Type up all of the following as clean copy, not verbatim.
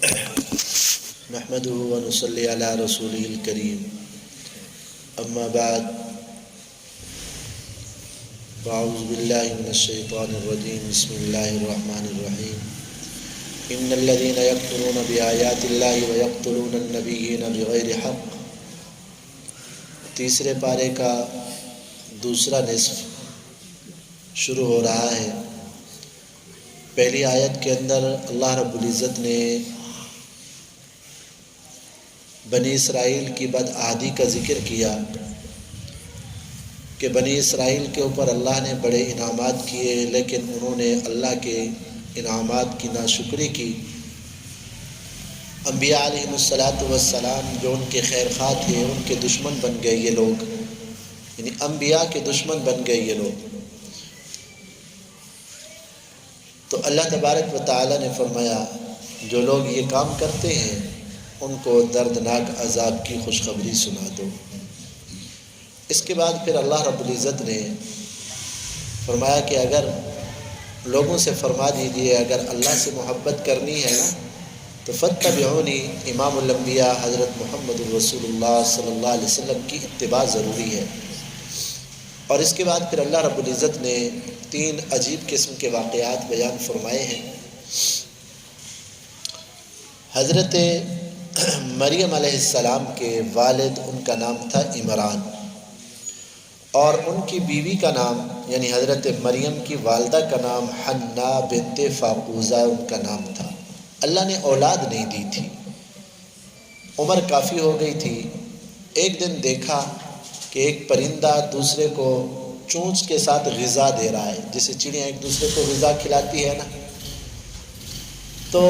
نحمده ونصلي على رسوله الكريم اما بعد فاعوذ بالله من الشيطان الرجيم بسم الله الرحمن الرحيم ان الذين يكفرون بآيات الله ويقتلون النبيين بغير حق۔ تیسرے پارے کا دوسرا نصف شروع ہو رہا ہے۔ پہلی آیت کے اندر اللہ رب العزت نے بنی اسرائیل کی بدعہدی کا ذکر کیا کہ بنی اسرائیل کے اوپر اللہ نے بڑے انعامات کیے، لیکن انہوں نے اللہ کے انعامات کی ناشکری کی۔ انبیاء علیہم السلام جو ان کے خیر خواہ تھے ان کے دشمن بن گئے یہ لوگ، یعنی انبیاء کے دشمن بن گئے یہ لوگ۔ تو اللہ تبارک و تعالی نے فرمایا جو لوگ یہ کام کرتے ہیں ان کو دردناک عذاب کی خوشخبری سنا دو۔ اس کے بعد پھر اللہ رب العزت نے فرمایا کہ اگر لوگوں سے فرما دیجیے اگر اللہ سے محبت کرنی ہے نا تو فاتبعونی، امام الانبیاء حضرت محمد رسول اللہ صلی اللہ علیہ وسلم کی اتباع ضروری ہے۔ اور اس کے بعد پھر اللہ رب العزت نے 3 عجیب قسم کے واقعات بیان فرمائے ہیں۔ حضرت مریم علیہ السلام کے والد ان کا نام تھا عمران، اور ان کی بیوی کا نام یعنی حضرت مریم کی والدہ کا نام حنا بنت فاقوزہ ان کا نام تھا۔ اللہ نے اولاد نہیں دی تھی، عمر کافی ہو گئی تھی۔ ایک دن دیکھا کہ ایک پرندہ دوسرے کو چونچ کے ساتھ غذا دے رہا ہے، جیسے چڑیاں ایک دوسرے کو غذا کھلاتی ہے نا۔ تو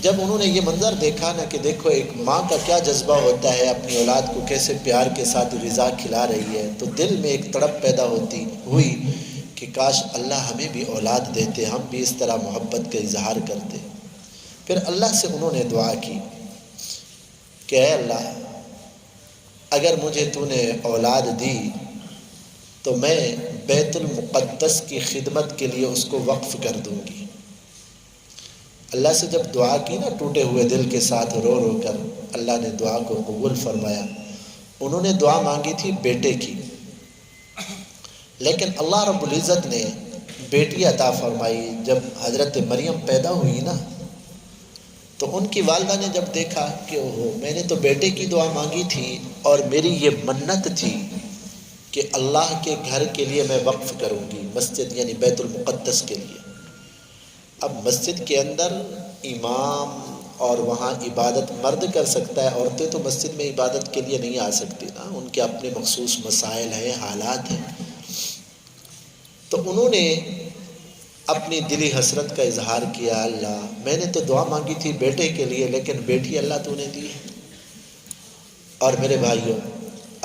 جب انہوں نے یہ منظر دیکھا نا کہ دیکھو ایک ماں کا کیا جذبہ ہوتا ہے، اپنی اولاد کو کیسے پیار کے ساتھ غذا کھلا رہی ہے، تو دل میں ایک تڑپ پیدا ہوئی کہ کاش اللہ ہمیں بھی اولاد دیتے، ہم بھی اس طرح محبت کا اظہار کرتے۔ پھر اللہ سے انہوں نے دعا کی کہ اے اللہ اگر مجھے تو نے اولاد دی تو میں بیت المقدس کی خدمت کے لیے اس کو وقف کر دوں گی۔ اللہ سے جب دعا کی نا ٹوٹے ہوئے دل کے ساتھ رو رو کر، اللہ نے دعا کو قبول فرمایا۔ انہوں نے دعا مانگی تھی بیٹے کی، لیکن اللہ رب العزت نے بیٹی عطا فرمائی۔ جب حضرت مریم پیدا ہوئی نا تو ان کی والدہ نے جب دیکھا کہ اوہو میں نے تو بیٹے کی دعا مانگی تھی اور میری یہ منت تھی کہ اللہ کے گھر کے لیے میں وقف کروں گی، مسجد یعنی بیت المقدس کے لیے۔ اب مسجد کے اندر امام اور وہاں عبادت مرد کر سکتا ہے، عورتیں تو مسجد میں عبادت کے لیے نہیں آ سکتی نا، ان کے اپنے مخصوص مسائل ہیں، حالات ہیں۔ تو انہوں نے اپنی دلی حسرت کا اظہار کیا، اللہ میں نے تو دعا مانگی تھی بیٹے کے لیے، لیکن بیٹی اللہ تو نے دی ہے۔ اور میرے بھائیوں،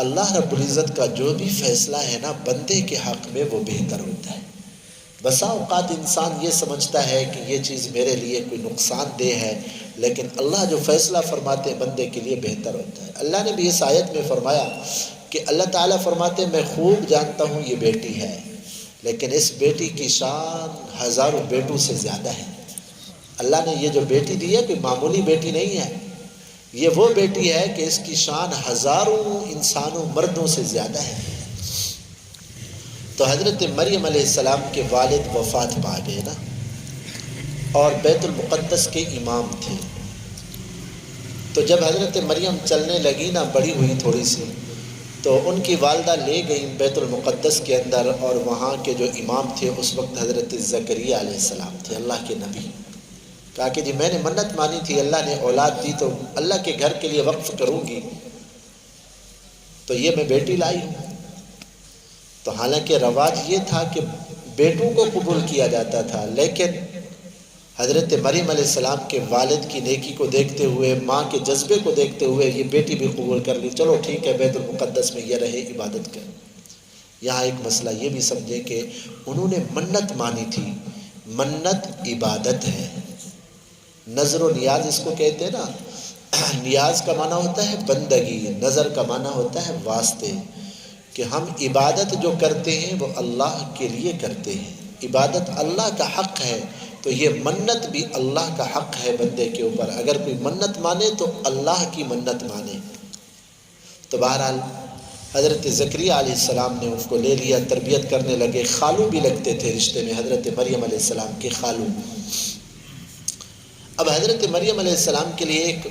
اللہ رب العزت کا جو بھی فیصلہ ہے نا بندے کے حق میں وہ بہتر ہوتا ہے۔ بسا اوقات انسان یہ سمجھتا ہے کہ یہ چیز میرے لیے کوئی نقصان دہ ہے، لیکن اللہ جو فیصلہ فرماتے ہیں بندے کے لیے بہتر ہوتا ہے۔ اللہ نے بھی اس آیت میں فرمایا کہ اللہ تعالیٰ فرماتے ہیں میں خوب جانتا ہوں یہ بیٹی ہے، لیکن اس بیٹی کی شان ہزاروں بیٹوں سے زیادہ ہے۔ اللہ نے یہ جو بیٹی دی ہے کوئی معمولی بیٹی نہیں ہے، یہ وہ بیٹی ہے کہ اس کی شان ہزاروں انسانوں مردوں سے زیادہ ہے۔ تو حضرت مریم علیہ السلام کے والد وفات پا گئے نا، اور بیت المقدس کے امام تھے۔ تو جب حضرت مریم چلنے لگی نا، بڑی ہوئی تھوڑی سی، تو ان کی والدہ لے گئی بیت المقدس کے اندر، اور وہاں کے جو امام تھے اس وقت حضرت زکریا علیہ السلام تھے، اللہ کے نبی۔ کہا کہ جی میں نے منت مانی تھی، اللہ نے اولاد دی تو اللہ کے گھر کے لیے وقف کروں گی، تو یہ میں بیٹی لائی ہوں۔ تو حالانکہ رواج یہ تھا کہ بیٹوں کو قبول کیا جاتا تھا، لیکن حضرت مریم علیہ السلام کے والد کی نیکی کو دیکھتے ہوئے، ماں کے جذبے کو دیکھتے ہوئے یہ بیٹی بھی قبول کر لی، چلو ٹھیک ہے بیت المقدس میں یہ رہے عبادت کر۔ یہاں ایک مسئلہ یہ بھی سمجھیں کہ انہوں نے منت مانی تھی، منت عبادت ہے، نظر و نیاز اس کو کہتے ہیں نا، نیاز کا معنی ہوتا ہے بندگی، نظر کا معنی ہوتا ہے واسطے، کہ ہم عبادت جو کرتے ہیں وہ اللہ کے لیے کرتے ہیں، عبادت اللہ کا حق ہے، تو یہ منت بھی اللہ کا حق ہے بندے کے اوپر، اگر کوئی منت مانے تو اللہ کی منت مانے۔ تو بہرحال حضرت زکریہ علیہ السلام نے اس کو لے لیا، تربیت کرنے لگے، خالو بھی لگتے تھے رشتے میں، حضرت مریم علیہ السلام کے خالو۔ اب حضرت مریم علیہ السلام کے لیے ایک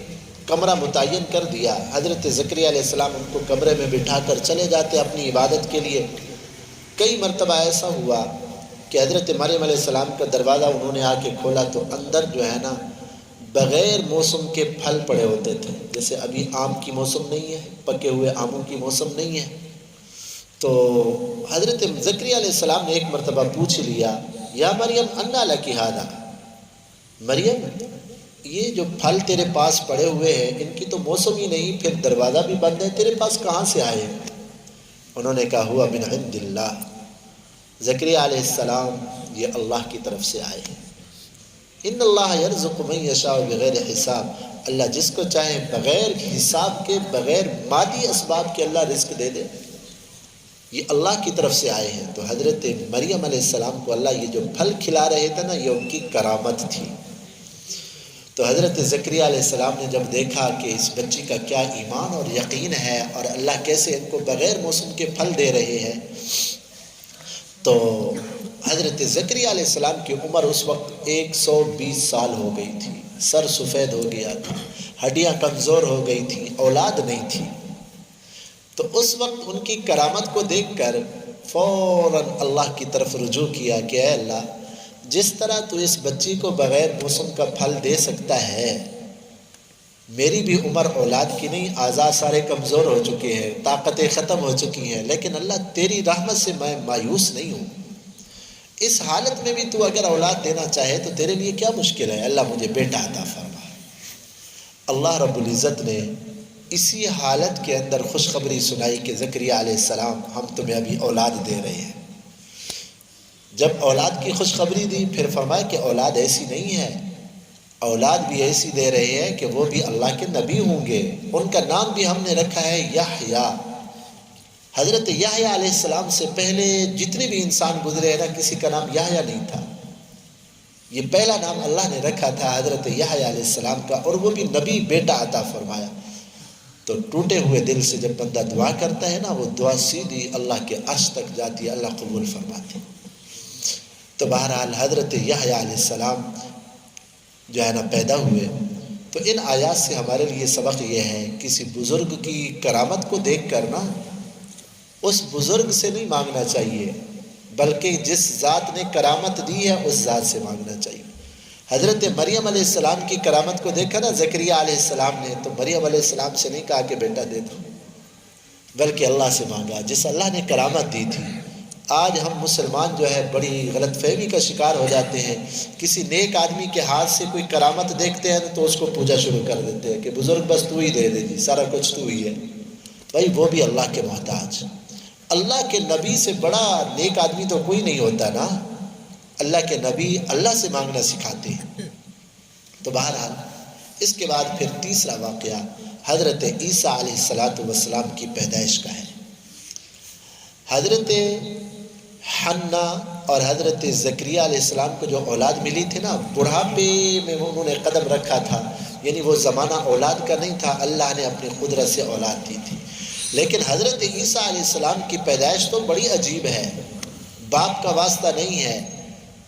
کمرہ متعین کر دیا، حضرت زکریہ علیہ السلام ان کو کمرے میں بٹھا کر چلے جاتے اپنی عبادت کے لیے۔ کئی مرتبہ ایسا ہوا کہ حضرت مریم علیہ السلام کا دروازہ انہوں نے آ کے کھولا تو اندر جو ہے نا بغیر موسم کے پھل پڑے ہوتے تھے، جیسے ابھی آم کی موسم نہیں ہے، پکے ہوئے آموں کی موسم نہیں ہے۔ تو حضرت زکریہ علیہ السلام نے ایک مرتبہ پوچھ لیا، یا مریم انا لکی ھذا، مریم یہ جو پھل تیرے پاس پڑے ہوئے ہیں ان کی تو موسم ہی نہیں، پھر دروازہ بھی بند ہے، تیرے پاس کہاں سے آئے؟ انہوں نے کہا ہوا من عند اللہ، زکریہ علیہ السلام یہ اللہ کی طرف سے آئے ہیں۔ ان اللہ یرزق من یشاء بغیر حساب، اللہ جس کو چاہے بغیر حساب کے، بغیر مادی اسباب کے اللہ رزق دے دے، یہ اللہ کی طرف سے آئے ہیں۔ تو حضرت مریم علیہ السلام کو اللہ یہ جو پھل کھلا رہے تھے نا، یہ ان کی کرامت تھی۔ تو حضرت زکریہ علیہ السلام نے جب دیکھا کہ اس بچی کا کیا ایمان اور یقین ہے اور اللہ کیسے ان کو بغیر موسم کے پھل دے رہے ہیں، تو حضرت زکریہ علیہ السلام کی عمر اس وقت 120 سال ہو گئی تھی، سر سفید ہو گیا تھا، ہڈیاں کمزور ہو گئی تھی، اولاد نہیں تھی۔ تو اس وقت ان کی کرامت کو دیکھ کر فوراً اللہ کی طرف رجوع کیا کہ اے اللہ، جس طرح تو اس بچی کو بغیر موسم کا پھل دے سکتا ہے، میری بھی عمر اولاد کی نہیں، اعضاء سارے کمزور ہو چکے ہیں، طاقتیں ختم ہو چکی ہیں، لیکن اللہ تیری رحمت سے میں مایوس نہیں ہوں۔ اس حالت میں بھی تو اگر اولاد دینا چاہے تو تیرے لیے کیا مشکل ہے، اللہ مجھے بیٹا عطا فرما۔ اللہ رب العزت نے اسی حالت کے اندر خوشخبری سنائی کہ زکریہ علیہ السلام ہم تمہیں ابھی اولاد دے رہے ہیں۔ جب اولاد کی خوشخبری دی پھر فرمایا کہ اولاد ایسی نہیں ہے، اولاد بھی ایسی دے رہے ہیں کہ وہ بھی اللہ کے نبی ہوں گے، ان کا نام بھی ہم نے رکھا ہے یحییٰ۔ حضرت یحییٰ علیہ السلام سے پہلے جتنے بھی انسان گزرے ہیں نا، کسی کا نام یحییٰ نہیں تھا، یہ پہلا نام اللہ نے رکھا تھا حضرت یحییٰ علیہ السلام کا، اور وہ بھی نبی بیٹا عطا فرمایا۔ تو ٹوٹے ہوئے دل سے جب بندہ دعا کرتا ہے نا، وہ دعا سیدھی اللہ کے عرش تک جاتی ہے، اللہ قبول فرماتے ہیں۔ تو بہرحال حضرت یحییٰ علیہ السلام جو ہے نا پیدا ہوئے۔ تو ان آیات سے ہمارے لیے سبق یہ ہے، کسی بزرگ کی کرامت کو دیکھ کر نا اس بزرگ سے نہیں مانگنا چاہیے، بلکہ جس ذات نے کرامت دی ہے اس ذات سے مانگنا چاہیے۔ حضرت مریم علیہ السلام کی کرامت کو دیکھا نا زکریہ علیہ السلام نے، تو مریم علیہ السلام سے نہیں کہا کہ بیٹا دے دو، بلکہ اللہ سے مانگا جس اللہ نے کرامت دی تھی۔ آج ہم مسلمان جو ہے بڑی غلط فہمی کا شکار ہو جاتے ہیں، کسی نیک آدمی کے ہاتھ سے کوئی کرامت دیکھتے ہیں تو اس کو پوجا شروع کر دیتے ہیں کہ بزرگ بس تو ہی دے دے جی، سارا کچھ تو ہی ہے۔ بھائی وہ بھی اللہ کے محتاج، اللہ کے نبی سے بڑا نیک آدمی تو کوئی نہیں ہوتا نا، اللہ کے نبی اللہ سے مانگنا سکھاتے ہیں۔ تو بہرحال اس کے بعد پھر تیسرا واقعہ حضرت عیسیٰ علیہ السلام کی پیدائش کا ہے۔ حضرت حنا اور حضرت زکریہ علیہ السلام کو جو اولاد ملی تھی نا، بڑھاپے میں انہوں نے قدم رکھا تھا، یعنی وہ زمانہ اولاد کا نہیں تھا، اللہ نے اپنی قدرت سے اولاد دی تھی۔ لیکن حضرت عیسیٰ علیہ السلام کی پیدائش تو بڑی عجیب ہے، باپ کا واسطہ نہیں ہے،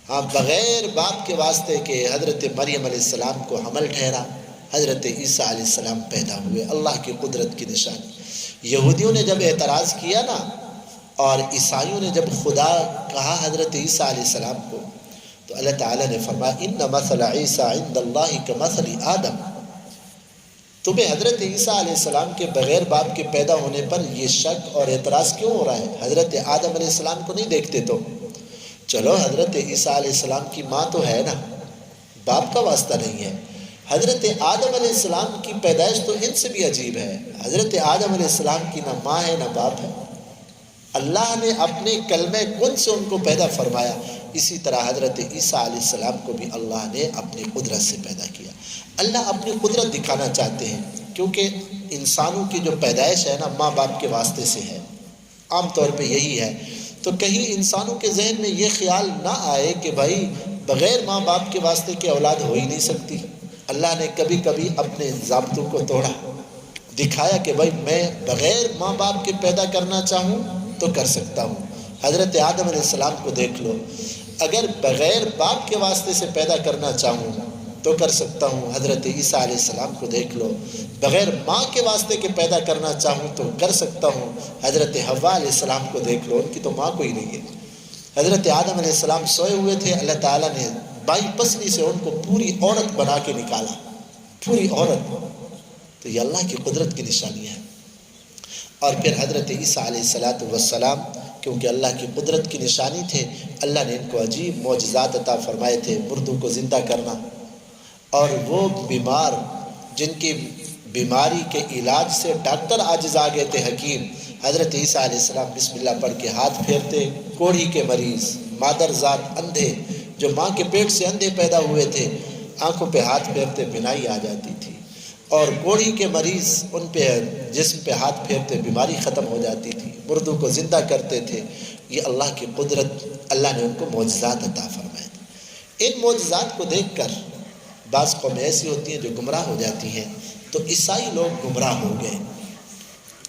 ہاں بغیر باپ کے واسطے کے حضرت مریم علیہ السلام کو حمل ٹھہرا، حضرت عیسیٰ علیہ السلام پیدا ہوئے، اللہ کی قدرت کی نشانی۔ یہودیوں نے جب اعتراض کیا نا اور عیسائیوں نے جب خدا کہا حضرت عیسیٰ علیہ السلام کو، تو اللہ تعالیٰ نے فرمایا ان مثل عیسیٰ عند اللہ کمثل آدم، تمہیں حضرت عیسیٰ علیہ السلام کے بغیر باپ کے پیدا ہونے پر یہ شک اور اعتراض کیوں ہو رہا ہے؟ حضرت آدم علیہ السلام کو نہیں دیکھتے تو؟ چلو حضرت عیسیٰ علیہ السلام کی ماں تو ہے نا، باپ کا واسطہ نہیں ہے۔ حضرت آدم علیہ السلام کی پیدائش تو ان سے بھی عجیب ہے، حضرت آدم علیہ السلام کی نہ ماں ہے نہ باپ ہے، اللہ نے اپنے کلمہ کن سے ان کو پیدا فرمایا۔ اسی طرح حضرت عیسیٰ علیہ السلام کو بھی اللہ نے اپنی قدرت سے پیدا کیا۔ اللہ اپنی قدرت دکھانا چاہتے ہیں، کیونکہ انسانوں کی جو پیدائش ہے نا ماں باپ کے واسطے سے ہے، عام طور پہ یہی ہے۔ تو کہیں انسانوں کے ذہن میں یہ خیال نہ آئے کہ بھائی بغیر ماں باپ کے واسطے کی اولاد ہو ہی نہیں سکتی۔ اللہ نے کبھی کبھی اپنے ضابطوں کو توڑا، دکھایا کہ بھائی میں بغیر ماں باپ کے پیدا کرنا چاہوں تو کر سکتا ہوں۔ حضرت آدم علیہ السلام کو دیکھ لو، اگر بغیر باپ کے واسطے سے پیدا کرنا چاہوں تو کر سکتا ہوں۔ حضرت عیسیٰ علیہ السلام کو دیکھ لو، بغیر ماں کے واسطے کے پیدا کرنا چاہوں تو کر سکتا ہوں۔ حضرت حوا علیہ السلام کو دیکھ لو، ان کی تو ماں کوئی نہیں ہے۔ حضرت آدم علیہ السلام سوئے ہوئے تھے، اللہ تعالیٰ نے بائی پسلی سے ان کو پوری عورت بنا کے نکالا، پوری عورت۔ تو یہ اللہ کی قدرت کی نشانی ہے۔ اور پھر حضرت عیسیٰ علیہ السلام کیونکہ اللہ کی قدرت کی نشانی تھے، اللہ نے ان کو عجیب معجزات عطا فرمائے تھے، مردوں کو زندہ کرنا، اور وہ بیمار جن کی بیماری کے علاج سے ڈاکٹر عاجز آ گئے تھے، حکیم، حضرت عیسیٰ علیہ السلام بسم اللہ پڑھ کے ہاتھ پھیرتے، کوڑھی کے مریض، مادر ذات اندھے جو ماں کے پیٹ سے اندھے پیدا ہوئے تھے، آنکھوں پہ ہاتھ پھیرتے بینائی آ جاتی تھی، اور کوڑھی کے مریض ان پہ جسم پہ ہاتھ پھیرتے بیماری ختم ہو جاتی تھی، مردوں کو زندہ کرتے تھے۔ یہ اللہ کی قدرت، اللہ نے ان کو معجزات عطا فرمائے تھے۔ ان معجزات کو دیکھ کر بعض قومیں ایسی ہوتی ہیں جو گمراہ ہو جاتی ہیں، تو عیسائی لوگ گمراہ ہو گئے،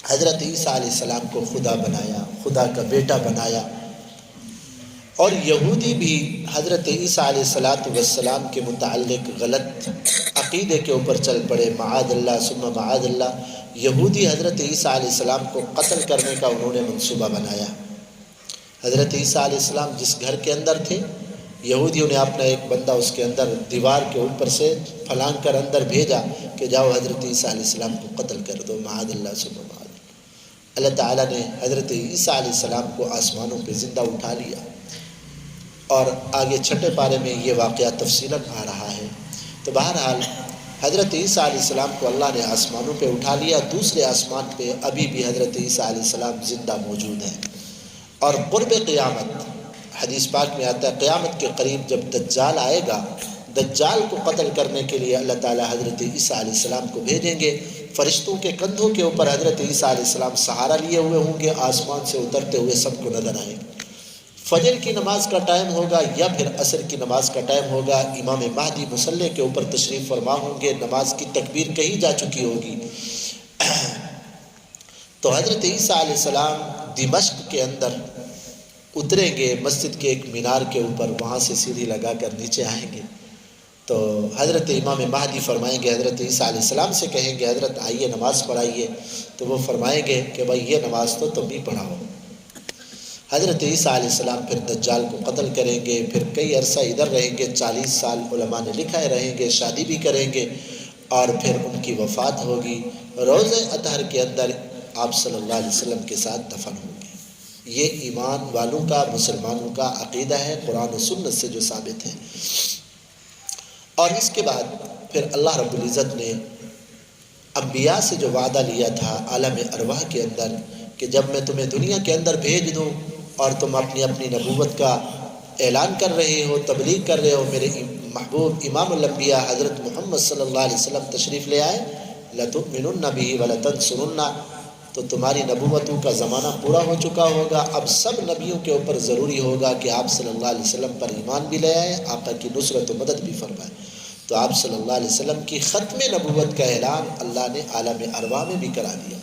حضرت عیسیٰ علیہ السلام کو خدا بنایا، خدا کا بیٹا بنایا، اور یہودی بھی حضرت عیسیٰ علیہ السلام کے متعلق غلط عقیدے کے اوپر چل پڑے، معاذ اللہ ثم معاذ اللہ۔ یہودی حضرت عیسیٰ علیہ السلام کو قتل کرنے کا انہوں نے منصوبہ بنایا۔ حضرت عیسیٰ علیہ السلام جس گھر کے اندر تھے، یہودیوں نے اپنا ایک بندہ اس کے اندر دیوار کے اوپر سے پھلانگ کر اندر بھیجا کہ جاؤ حضرت عیسیٰ علیہ السلام کو قتل کر دو، معاذ اللہ ثم معاذ اللہ۔ اللہ تعالیٰ نے حضرت عیسیٰ علیہ السلام کو آسمانوں پہ زندہ اٹھا لیا، اور آگے چھٹے پارے میں یہ واقعہ تفصیلاً آ رہا ہے۔ تو بہرحال حضرت عیسیٰ علیہ السلام کو اللہ نے آسمانوں پہ اٹھا لیا، دوسرے آسمان پہ ابھی بھی حضرت عیسیٰ علیہ السلام زندہ موجود ہیں۔ اور قرب قیامت، حدیث پاک میں آتا ہے قیامت کے قریب جب دجال آئے گا، دجال کو قتل کرنے کے لیے اللہ تعالیٰ حضرت عیسیٰ علیہ السلام کو بھیجیں گے۔ فرشتوں کے کندھوں کے اوپر حضرت عیسیٰ علیہ السلام سہارا لیے ہوئے ہوں گے، آسمان سے اترتے ہوئے سب کو نظر آئیں گے۔ فجر کی نماز کا ٹائم ہوگا یا پھر عصر کی نماز کا ٹائم ہوگا، امام مہدی مصلی کے اوپر تشریف فرما ہوں گے، نماز کی تکبیر کہی جا چکی ہوگی۔ تو حضرت عیسیٰ علیہ السلام دمشق کے اندر اتریں گے، مسجد کے ایک مینار کے اوپر، وہاں سے سیڑھی لگا کر نیچے آئیں گے۔ تو حضرت امام مہدی فرمائیں گے، حضرت عیسیٰ علیہ السلام سے کہیں گے حضرت آئیے نماز پڑھائیے، تو وہ فرمائیں گے کہ بھائی یہ نماز تو تم بھی پڑھاؤ۔ حضرت عیسیٰ علیہ السلام پھر دجال کو قتل کریں گے، پھر کئی عرصہ ادھر رہیں گے، 40 سال علماء نے لکھا ہے رہیں گے، شادی بھی کریں گے، اور پھر ان کی وفات ہوگی، روزہ اطہر کے اندر آپ صلی اللہ علیہ وسلم کے ساتھ دفن ہوں گے۔ یہ ایمان والوں کا، مسلمانوں کا عقیدہ ہے، قرآن و سنت سے جو ثابت ہے۔ اور اس کے بعد پھر اللہ رب العزت نے انبیاء سے جو وعدہ لیا تھا عالم ارواح کے اندر کہ جب میں تمہیں دنیا کے اندر بھیج دوں اور تم اپنی اپنی نبوت کا اعلان کر رہے ہو، تبلیغ کر رہے ہو، میرے محبوب امام الانبیاء حضرت محمد صلی اللہ علیہ وسلم تشریف لے آئے، لَتُؤْمِنُنَّ بِهِ وَلَتَنْصُرُنَّ، تو تمہاری نبوتوں کا زمانہ پورا ہو چکا ہوگا، اب سب نبیوں کے اوپر ضروری ہوگا کہ آپ صلی اللہ علیہ وسلم پر ایمان بھی لے آئے، آقا کی نصرت و مدد بھی فرمائے۔ تو آپ صلی اللہ علیہ وسلم کی ختم نبوت کا اعلان اللہ نے عالم ارواح میں بھی کرا دیا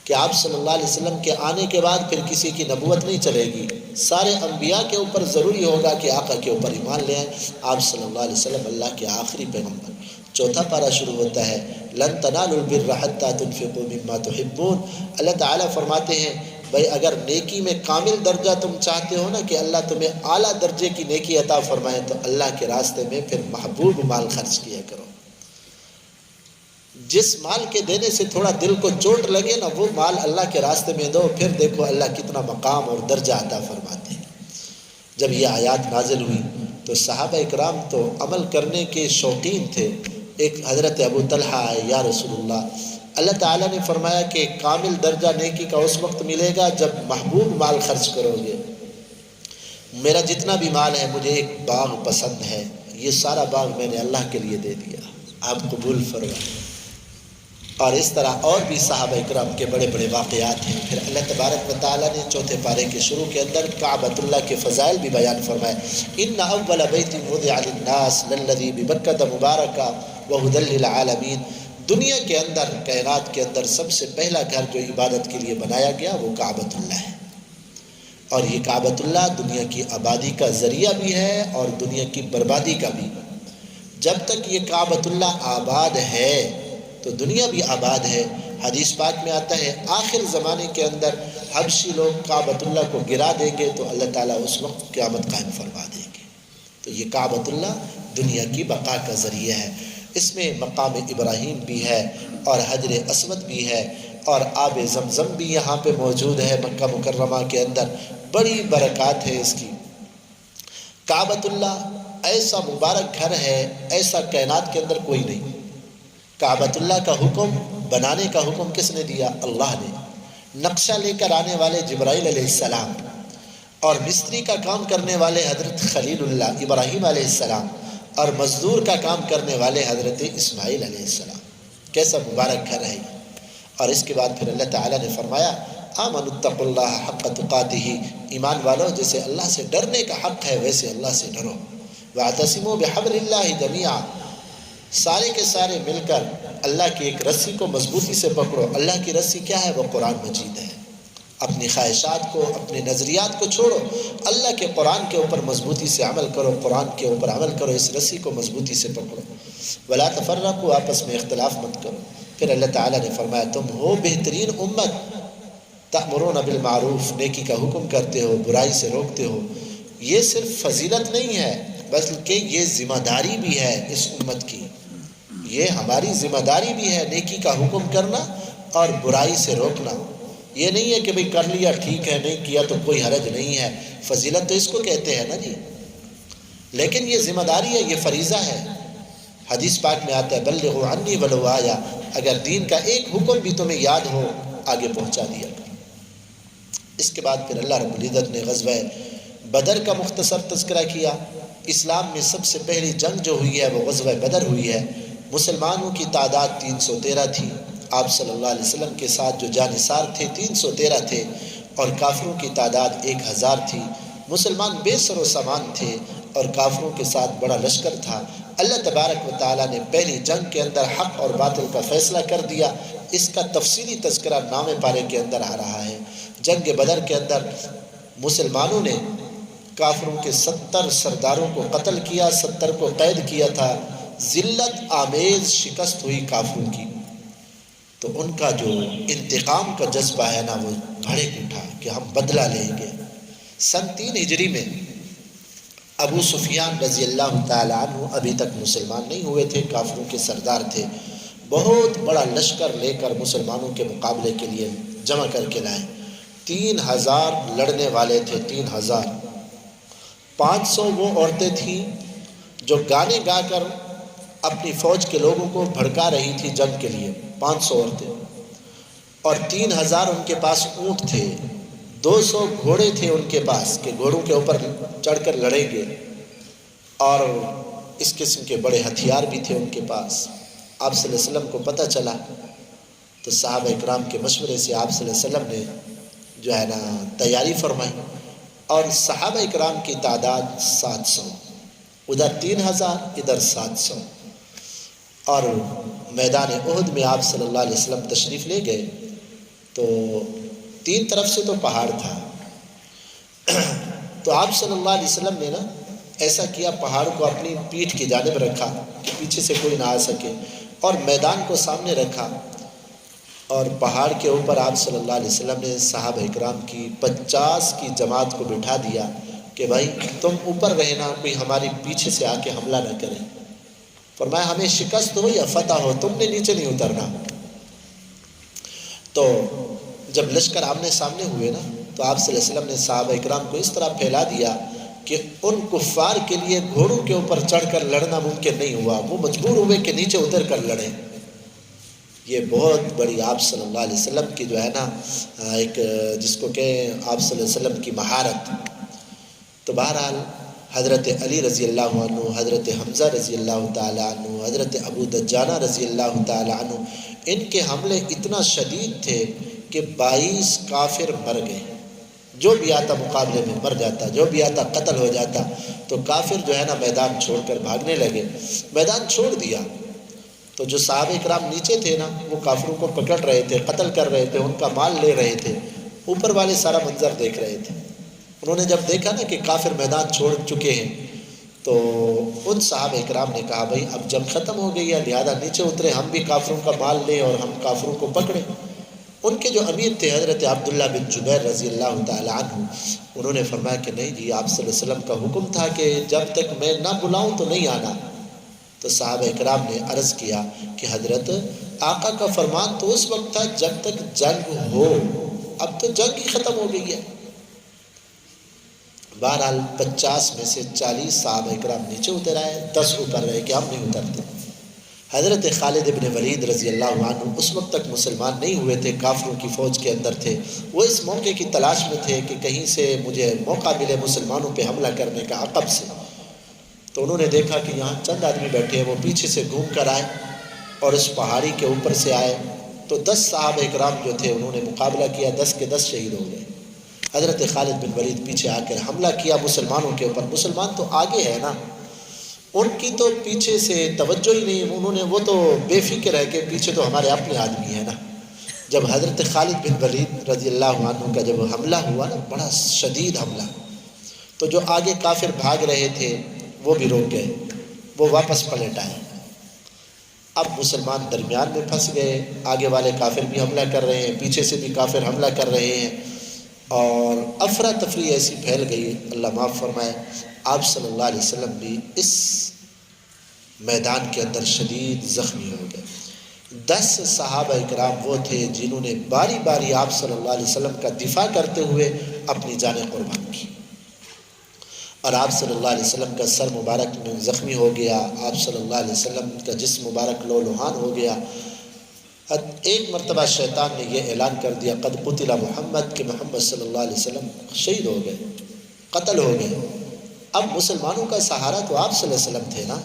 کہ آپ صلی اللہ علیہ وسلم کے آنے کے بعد پھر کسی کی نبوت نہیں چلے گی، سارے انبیاء کے اوپر ضروری ہوگا کہ آقا کے اوپر ایمان لے آئیں۔ آپ صلی اللہ علیہ وسلم اللہ کے آخری پیغمبر۔ چوتھا پارہ شروع ہوتا ہے لن تنالوا البر حتى تنفقوا مما تحبون۔ اللہ تعالیٰ فرماتے ہیں بھائی اگر نیکی میں کامل درجہ تم چاہتے ہو نا کہ اللہ تمہیں اعلیٰ درجے کی نیکی عطا فرمائے، تو اللہ کے راستے میں پھر محبوب مال خرچ کیا کرو۔ جس مال کے دینے سے تھوڑا دل کو چوٹ لگے نا، وہ مال اللہ کے راستے میں دو، پھر دیکھو اللہ کتنا مقام اور درجہ عطا فرماتے ہیں۔ جب یہ آیات نازل ہوئی تو صحابہ اکرام تو عمل کرنے کے شوقین تھے۔ ایک حضرت ابو طلحہ آئے، یا رسول اللہ تعالیٰ نے فرمایا کہ کامل درجہ نیکی کا اس وقت ملے گا جب محبوب مال خرچ کرو گے۔ میرا جتنا بھی مال ہے، مجھے ایک باغ پسند ہے، یہ سارا باغ میں نے اللہ کے لیے دے دیا، آپ قبول فرمائیں۔ اور اس طرح اور بھی صحابہ اکرام کے بڑے بڑے واقعات ہیں۔ پھر اللہ تبارک و تعالیٰ نے چوتھے پارے کے شروع کے اندر کعبۃ اللہ کے فضائل بھی بیان فرمائے۔ ان اول بیت وضع للناس للذی ببکۃ مبارکہ وہدی للعالمین، دنیا کے اندر، کائنات کے اندر سب سے پہلا گھر جو عبادت کے لیے بنایا گیا وہ کعبۃ اللہ ہے، اور یہ کعبۃ اللہ دنیا کی آبادی کا ذریعہ بھی ہے اور دنیا کی بربادی کا بھی۔ جب تک یہ کعبۃ اللہ آباد ہے تو دنیا بھی آباد ہے۔ حدیث پاک میں آتا ہے آخر زمانے کے اندر حبشی لوگ کعبۃ اللہ کو گرا دیں گے تو اللہ تعالیٰ اس وقت قیامت قائم فرما دیں گے۔ تو یہ کعبۃ اللہ دنیا کی بقا کا ذریعہ ہے۔ اس میں مقام ابراہیم بھی ہے اور حجر اسود بھی ہے اور آب زمزم بھی یہاں پہ موجود ہے مکہ مکرمہ کے اندر۔ بڑی برکات ہے اس کی۔ کعبۃ اللہ ایسا مبارک گھر ہے، ایسا کائنات کے اندر کوئی نہیں۔ کعبۃ اللہ کا حکم، بنانے کا حکم کس نے دیا؟ اللہ نے۔ نقشہ لے کر آنے والے جبرائیل علیہ السلام، اور مستری کا کام کرنے والے حضرت خلیل اللہ ابراہیم علیہ السلام، اور مزدور کا کام کرنے والے حضرت اسماعیل علیہ السلام۔ کیسا مبارک گھر ہے یہ۔ اور اس کے بعد پھر اللہ تعالیٰ نے فرمایا آمنوا اتقوا اللہ حق تقاتہ، ایمان والو جیسے اللہ سے ڈرنے کا حق ہے ویسے اللہ سے ڈرو۔ واعتصموا بحبل اللہ جمیعا، سارے کے سارے مل کر اللہ کی ایک رسی کو مضبوطی سے پکڑو۔ اللہ کی رسی کیا ہے؟ وہ قرآن مجید ہے۔ اپنی خواہشات کو، اپنے نظریات کو چھوڑو، اللہ کے قرآن کے اوپر مضبوطی سے عمل کرو، قرآن کے اوپر عمل کرو، اس رسی کو مضبوطی سے پکڑو۔ ولا تفرقوا، آپس میں اختلاف مت کرو۔ پھر اللہ تعالیٰ نے فرمایا تم ہو بہترین امت، تأمرون بالمعروف، نیکی کا حکم کرتے ہو، برائی سے روکتے ہو۔ یہ صرف فضیلت نہیں ہے بلکہ یہ ذمہ داری بھی ہے اس امت کی، یہ ہماری ذمہ داری بھی ہے نیکی کا حکم کرنا اور برائی سے روکنا۔ یہ نہیں ہے کہ بھئی کر لیا ٹھیک ہے، نہیں کیا تو کوئی حرج نہیں ہے۔ فضیلت تو اس کو کہتے ہیں نا جی، لیکن یہ ذمہ داری ہے، یہ فریضہ ہے۔ حدیث پاک میں آتا ہے بلغوا عنی ولو آیا، اگر دین کا ایک حکم بھی تمہیں یاد ہو آگے پہنچا دیا کرو۔ اس کے بعد پھر اللہ رب العزت نے غزوہ بدر کا مختصر تذکرہ کیا۔ اسلام میں سب سے پہلی جنگ جو ہوئی ہے وہ غزوہ بدر ہوئی ہے۔ مسلمانوں کی تعداد 313 تھی، آپ صلی اللہ علیہ وسلم کے ساتھ جو جانثار تھے 313 تھے، اور کافروں کی تعداد 1000 تھی۔ مسلمان بے سر و سامان تھے اور کافروں کے ساتھ بڑا لشکر تھا۔ اللہ تبارک و تعالیٰ نے پہلی جنگ کے اندر حق اور باطل کا فیصلہ کر دیا۔ اس کا تفصیلی تذکرہ نامے پارے کے اندر آ رہا ہے۔ جنگ بدر کے اندر مسلمانوں نے کافروں کے 70 سرداروں کو قتل کیا، 70 کو قید کیا تھا۔ ذلت آمیز شکست ہوئی کافروں کی، تو ان کا جو انتقام کا جذبہ ہے نا وہ بھڑک اٹھا کہ ہم بدلہ لیں گے۔ سن 3 ہجری میں ابو سفیان رضی اللہ تعالیٰ عنہ ابھی تک مسلمان نہیں ہوئے تھے، کافروں کے سردار تھے، بہت بڑا لشکر لے کر مسلمانوں کے مقابلے کے لیے جمع کر کے لائے۔ 3000 لڑنے والے تھے، 3000۔ 500 وہ عورتیں تھیں جو گانے گا کر اپنی فوج کے لوگوں کو بھڑکا رہی تھی جنگ کے لیے، 500 عورتیں، اور 3000 ان کے پاس اونٹ تھے، 200 گھوڑے تھے ان کے پاس کہ گھوڑوں کے اوپر چڑھ کر لڑیں گے، اور اس قسم کے بڑے ہتھیار بھی تھے ان کے پاس۔ آپ صلی اللہ علیہ وسلم کو پتہ چلا تو صحابہ اکرام کے مشورے سے آپ صلی اللہ علیہ وسلم نے جو ہے نا تیاری فرمائی، اور صحابہ اکرام کی تعداد 700، ادھر 3000 ادھر 700، اور میدان احد میں آپ صلی اللہ علیہ وسلم تشریف لے گئے تو 3 طرف سے تو پہاڑ تھا، تو آپ صلی اللہ علیہ وسلم نے نا ایسا کیا، پہاڑ کو اپنی پیٹھ کی جانب رکھا کہ پیچھے سے کوئی نہ آ سکے، اور میدان کو سامنے رکھا، اور پہاڑ کے اوپر آپ صلی اللہ علیہ وسلم نے صحابہ اکرام کی 50 کی جماعت کو بٹھا دیا کہ بھائی تم اوپر رہنا، کوئی ہماری پیچھے سے آ کے حملہ نہ کرے۔ فرمایا ہمیں شکست ہو یا فتح ہو تم نے نیچے نہیں اترنا۔ تو جب لشکر آمنے سامنے ہوئے نا تو آپ صلی اللہ علیہ وسلم نے صحابہ اکرام کو اس طرح پھیلا دیا کہ ان کفار کے لیے گھوڑوں کے اوپر چڑھ کر لڑنا ممکن نہیں ہوا، وہ مجبور ہوئے کہ نیچے اتر کر لڑیں۔ یہ بہت بڑی آپ صلی اللہ علیہ وسلم کی جو ہے نا ایک جس کو کہیں آپ صلی اللہ علیہ وسلم کی مہارت۔ تو بہرحال حضرت علی رضی اللہ عنہ، حضرت حمزہ رضی اللہ تعالیٰ عنہ، حضرت ابو دجانہ رضی اللہ تعالیٰ عنہ، ان کے حملے اتنا شدید تھے کہ 22 کافر مر گئے۔ جو بھی آتا مقابلے میں مر جاتا، جو بھی آتا قتل ہو جاتا۔ تو کافر جو ہے نا میدان چھوڑ کر بھاگنے لگے، میدان چھوڑ دیا۔ تو جو صحابہ کرام نیچے تھے نا، وہ کافروں کو پکڑ رہے تھے، قتل کر رہے تھے، ان کا مال لے رہے تھے، اوپر والے سارا منظر دیکھ رہے تھے۔ انہوں نے جب دیکھا نا کہ کافر میدان چھوڑ چکے ہیں، تو ان صحابہ کرام نے کہا بھائی اب جنگ ختم ہو گئی ہے، لہذا نیچے اترے، ہم بھی کافروں کا مال لیں اور ہم کافروں کو پکڑیں۔ ان کے جو امیر تھے حضرت عبداللہ بن جبیر رضی اللہ تعالیٰ عنہ، انہوں نے فرمایا کہ نہیں جی، آپ صلی اللہ علیہ وسلم کا حکم تھا کہ جب تک میں نہ بلاؤں تو نہیں آنا۔ تو صحابہ کرام نے عرض کیا کہ حضرت آقا کا فرمان تو اس وقت تھا جب تک جنگ ہو، اب تو جنگ ہی ختم ہو گئی ہے۔ بہرحال 50 میں سے 40 صحابہ کرام نیچے اتر آئے، 10 اوپر رہے کہ ہم نہیں اترتے۔ حضرت خالد بن ولید رضی اللہ عنہ اس وقت تک مسلمان نہیں ہوئے تھے، کافروں کی فوج کے اندر تھے۔ وہ اس موقع کی تلاش میں تھے کہ کہیں سے مجھے موقع ملے مسلمانوں پہ حملہ کرنے کا عقب سے۔ تو انہوں نے دیکھا کہ یہاں چند آدمی بیٹھے ہیں، وہ پیچھے سے گھوم کر آئے اور اس پہاڑی کے اوپر سے آئے۔ تو 10 صحابہ کرام جو تھے انہوں نے مقابلہ کیا، 10 کے 10 شہید ہو گئے۔ حضرت خالد بن ولید پیچھے آ کر حملہ کیا مسلمانوں کے اوپر۔ مسلمان تو آگے ہے نا، ان کی تو پیچھے سے توجہ ہی نہیں، انہوں نے وہ تو بے فکر ہے کہ پیچھے تو ہمارے اپنے آدمی ہیں نا۔ جب حضرت خالد بن ولید رضی اللہ عنہ کا جب حملہ ہوا نا، بڑا شدید حملہ، تو جو آگے کافر بھاگ رہے تھے وہ بھی رک گئے، وہ واپس پلٹ آئے۔ اب مسلمان درمیان میں پھنس گئے، آگے والے کافر بھی حملہ کر رہے ہیں، پیچھے سے بھی کافر حملہ کر رہے ہیں، اور افراتفری ایسی پھیل گئی، اللہ معاف فرمائے۔ آپ صلی اللہ علیہ وسلم بھی اس میدان کے اندر شدید زخمی ہو گئے۔ 10 صحابہ کرام وہ تھے جنہوں نے باری باری آپ صلی اللہ علیہ وسلم کا دفاع کرتے ہوئے اپنی جانیں قربان کی، اور آپ صلی اللہ علیہ وسلم کا سر مبارک میں زخمی ہو گیا، آپ صلی اللہ علیہ وسلم کا جسم مبارک لو لوہان ہو گیا۔ ایک مرتبہ شیطان نے یہ اعلان کر دیا قد قتل محمد، کہ محمد صلی اللہ علیہ وسلم شہید ہو گئے، قتل ہو گئے۔ اب مسلمانوں کا سہارا تو آپ صلی اللہ علیہ وسلم تھے نا۔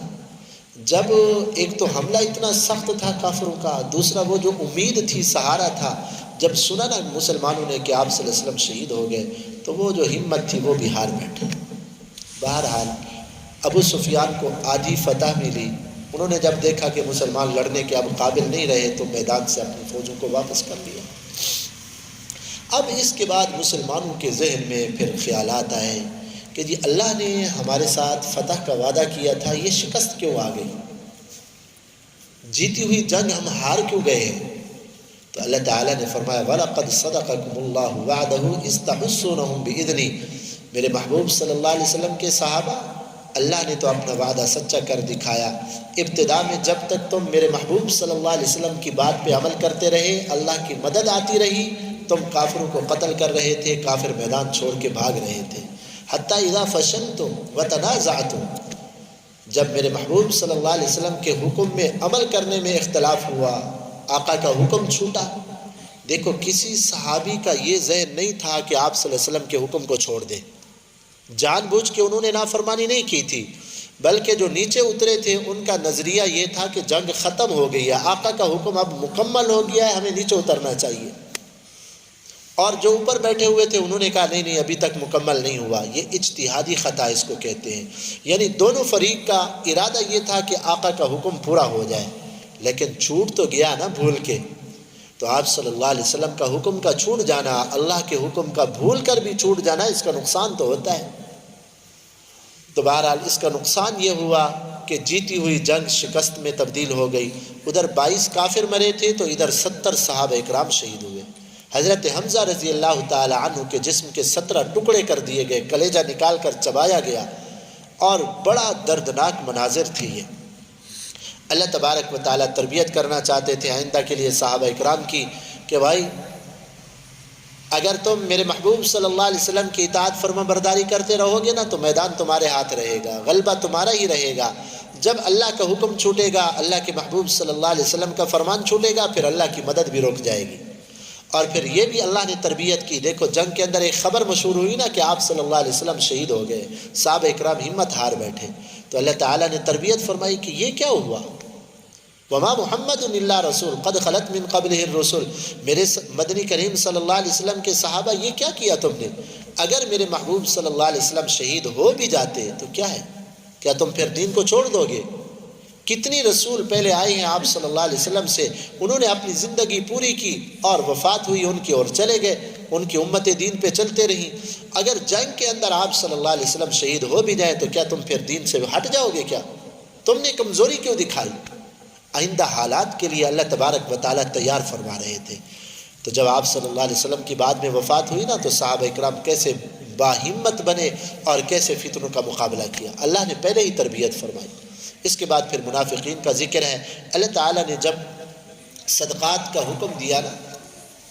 جب ایک تو حملہ اتنا سخت تھا کافروں کا، دوسرا وہ جو امید تھی، سہارا تھا، جب سنا نا مسلمانوں نے کہ آپ صلی اللہ علیہ وسلم شہید ہو گئے، تو وہ جو ہمت تھی وہ بھی ہار بیٹھے۔ بہرحال ابو سفیان کو آدھی فتح ملی۔ انہوں نے جب دیکھا کہ مسلمان لڑنے کے اب قابل نہیں رہے تو میدان سے اپنی فوجوں کو واپس کر لیا۔ اب اس کے بعد مسلمانوں کے ذہن میں پھر خیالات آئے کہ جی اللہ نے ہمارے ساتھ فتح کا وعدہ کیا تھا، یہ شکست کیوں آ گئی؟ جیتی ہوئی جنگ ہم ہار کیوں گئے ہیں؟ تو اللہ تعالیٰ نے فرمایا وَلَقَدْ صَدَقَكُمُ اللَّهُ وَعْدَهُ إِذْ تَحُسُّونَهُم بِإِذْنِهِ۔ میرے محبوب صلی اللہ علیہ وسلم کے صحابہ، اللہ نے تو اپنا وعدہ سچا کر دکھایا۔ ابتدا میں جب تک تم میرے محبوب صلی اللہ علیہ وسلم کی بات پہ عمل کرتے رہے، اللہ کی مدد آتی رہی، تم کافروں کو قتل کر رہے تھے، کافر میدان چھوڑ کے بھاگ رہے تھے۔ حتیٰ اذا فشلتم وتنازعتم، جب میرے محبوب صلی اللہ علیہ وسلم کے حکم میں عمل کرنے میں اختلاف ہوا، آقا کا حکم چھوٹا۔ دیکھو کسی صحابی کا یہ ذہن نہیں تھا کہ آپ صلی اللہ علیہ وسلم کے حکم کو چھوڑ دے، جان بوجھ کے انہوں نے نافرمانی نہیں کی تھی، بلکہ جو نیچے اترے تھے ان کا نظریہ یہ تھا کہ جنگ ختم ہو گئی ہے، آقا کا حکم اب مکمل ہو گیا ہے، ہمیں نیچے اترنا چاہیے۔ اور جو اوپر بیٹھے ہوئے تھے انہوں نے کہا نہیں نہیں ابھی تک مکمل نہیں ہوا۔ یہ اجتہادی خطا اس کو کہتے ہیں، یعنی دونوں فریق کا ارادہ یہ تھا کہ آقا کا حکم پورا ہو جائے، لیکن چھوٹ تو گیا نا بھول کے۔ تو آپ صلی اللہ علیہ وسلم کا حکم کا چھوٹ جانا، اللہ کے حکم کا بھول کر بھی چھوٹ جانا، اس کا نقصان تو ہوتا ہے۔ تو بہرحال اس کا نقصان یہ ہوا کہ جیتی ہوئی جنگ شکست میں تبدیل ہو گئی۔ ادھر 22 کافر مرے تھے تو ادھر 70 صحابہ اکرام شہید ہوئے۔ حضرت حمزہ رضی اللہ تعالی عنہ کے جسم کے 17 ٹکڑے کر دیے گئے، کلیجہ نکال کر چبایا گیا، اور بڑا دردناک مناظر تھی یہ۔ اللہ تبارک و تعالیٰ تربیت کرنا چاہتے تھے آئندہ کے لیے صحابہ اکرام کی کہ بھائی اگر تم میرے محبوب صلی اللہ علیہ وسلم کی اطاعت فرما برداری کرتے رہو گے نا تو میدان تمہارے ہاتھ رہے گا، غلبہ تمہارا ہی رہے گا۔ جب اللہ کا حکم چھوٹے گا، اللہ کے محبوب صلی اللہ علیہ وسلم کا فرمان چھوٹے گا، پھر اللہ کی مدد بھی رک جائے گی۔ اور پھر یہ بھی اللہ نے تربیت کی. دیکھو جنگ کے اندر ایک خبر مشہور ہوئی نا کہ آپ صلی اللہ علیہ وسلم شہید ہو گئے, صحابہ اکرام ہمت ہار بیٹھے, تو اللہ تعالیٰ نے تربیت فرمائی کہ یہ کیا ہوا. وما محمد الا رسول قد خلت من قبلہ الرسل, میرے مدنی کریم صلی اللہ علیہ وسلم کے صحابہ یہ کیا کیا تم نے؟ اگر میرے محبوب صلی اللہ علیہ وسلم شہید ہو بھی جاتے تو کیا ہے, کیا تم پھر دین کو چھوڑ دو گے؟ کتنی رسول پہلے آئے ہیں آپ صلی اللہ علیہ وسلم سے, انہوں نے اپنی زندگی پوری کی اور وفات ہوئی ان کی اور چلے گئے, ان کی امتیں دین پہ چلتے رہیں. اگر جنگ کے اندر آپ صلی اللہ علیہ وسلم شہید ہو بھی جائیں تو کیا تم پھر دین سے ہٹ جاؤ گے؟ کیا تم نے کمزوری کیوں دکھائی؟ آئندہ حالات کے لیے اللہ تبارک و تعالیٰ تیار فرما رہے تھے. تو جب آپ صلی اللہ علیہ وسلم کی بعد میں وفات ہوئی نا تو صحابہ اکرام کیسے باہمت بنے اور کیسے فتنوں کا مقابلہ کیا, اللہ نے پہلے ہی تربیت فرمائی. اس کے بعد پھر منافقین کا ذکر ہے. اللہ تعالیٰ نے جب صدقات کا حکم دیا نا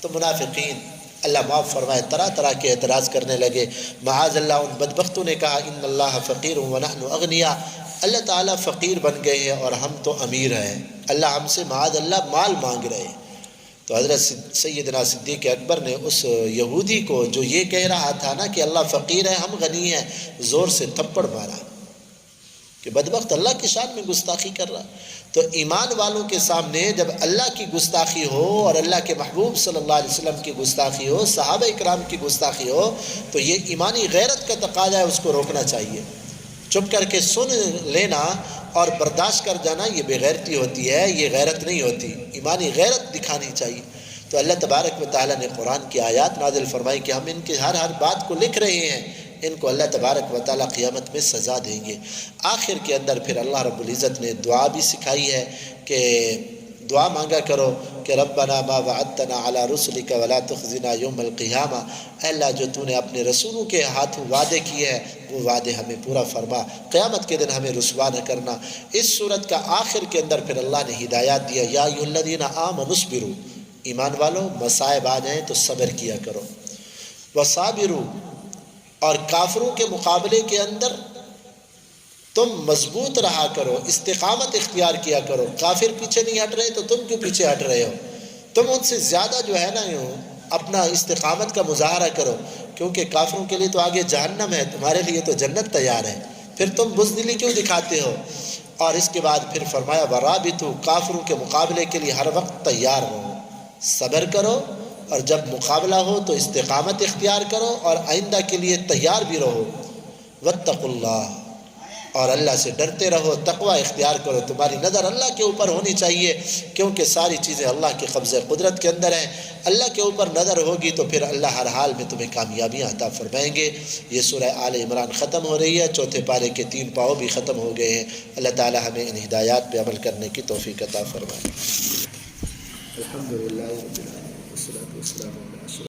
تو منافقین اللہ معاف فرمائے طرح طرح کے اعتراض کرنے لگے. معاذ اللہ ان بدبختوں نے کہا ان اللہ فقیر ونحن اغنیاء, اللہ تعالیٰ فقیر بن گئے ہیں اور ہم تو امیر ہیں, اللہ ہم سے معاذ اللہ مال مانگ رہے ہیں. تو حضرت سیدنا صدیق اکبر نے اس یہودی کو جو یہ کہہ رہا تھا نا کہ اللہ فقیر ہے ہم غنی ہیں, زور سے تھپڑ مارا کہ بدبخت اللہ کی شان میں گستاخی کر رہا. تو ایمان والوں کے سامنے جب اللہ کی گستاخی ہو اور اللہ کے محبوب صلی اللہ علیہ وسلم کی گستاخی ہو, صحابہ اکرام کی گستاخی ہو, تو یہ ایمانی غیرت کا تقاضا ہے, اس کو روکنا چاہیے. چپ کر کے سن لینا اور برداشت کر جانا یہ بے غیرتی ہوتی ہے, یہ غیرت نہیں ہوتی. ایمانی غیرت دکھانی چاہیے. تو اللہ تبارک و تعالیٰ نے قرآن کی آیات نازل فرمائی کہ ہم ان کی ہر بات کو لکھ رہے ہیں, ان کو اللہ تبارک و تعالیٰ قیامت میں سزا دیں گے. آخر کے اندر پھر اللہ رب العزت نے دعا بھی سکھائی ہے کہ دعا مانگا کرو کہ ربنا ما وعدتنا علی رسلک ولا تخزنا یوم القیامہ, اے اللہ جو تو نے اپنے رسولوں کے ہاتھوں وعدے کیے ہیں وہ وعدے ہمیں پورا فرما, قیامت کے دن ہمیں رسوا نہ کرنا. اس صورت کا آخر کے اندر پھر اللہ نے ہدایات دیا یا ایھا الذین آمنوا اصبروا, ایمان والو مصائب آ جائیں تو صبر کیا کرو, وصابروا, اور کافروں کے مقابلے کے اندر تم مضبوط رہا کرو, استقامت اختیار کیا کرو. کافر پیچھے نہیں ہٹ رہے تو تم کیوں پیچھے ہٹ رہے ہو؟ تم ان سے زیادہ جو ہے نا اپنا استقامت کا مظاہرہ کرو, کیونکہ کافروں کے لیے تو آگے جہنم ہے, تمہارے لیے تو جنت تیار ہے, پھر تم بزدلی کیوں دکھاتے ہو؟ اور اس کے بعد پھر فرمایا ورابطوا, کافروں کے مقابلے کے لیے ہر وقت تیار رہو, صبر کرو, اور جب مقابلہ ہو تو استقامت اختیار کرو اور آئندہ کے لیے تیار بھی رہو. واتقوا اللہ, اور اللہ سے ڈرتے رہو, تقوی اختیار کرو. تمہاری نظر اللہ کے اوپر ہونی چاہیے کیونکہ ساری چیزیں اللہ کے قبضہ قدرت کے اندر ہیں. اللہ کے اوپر نظر ہوگی تو پھر اللہ ہر حال میں تمہیں کامیابیاں عطا فرمائیں گے. یہ سورہ آل عمران ختم ہو رہی ہے, چوتھے پارے کے 3 پاؤں بھی ختم ہو گئے ہیں. اللہ تعالی ہمیں ان ہدایات پہ عمل کرنے کی توفیق عطا فرمائے. الحمدللہ رب العالمین والصلاۃ والسلام علی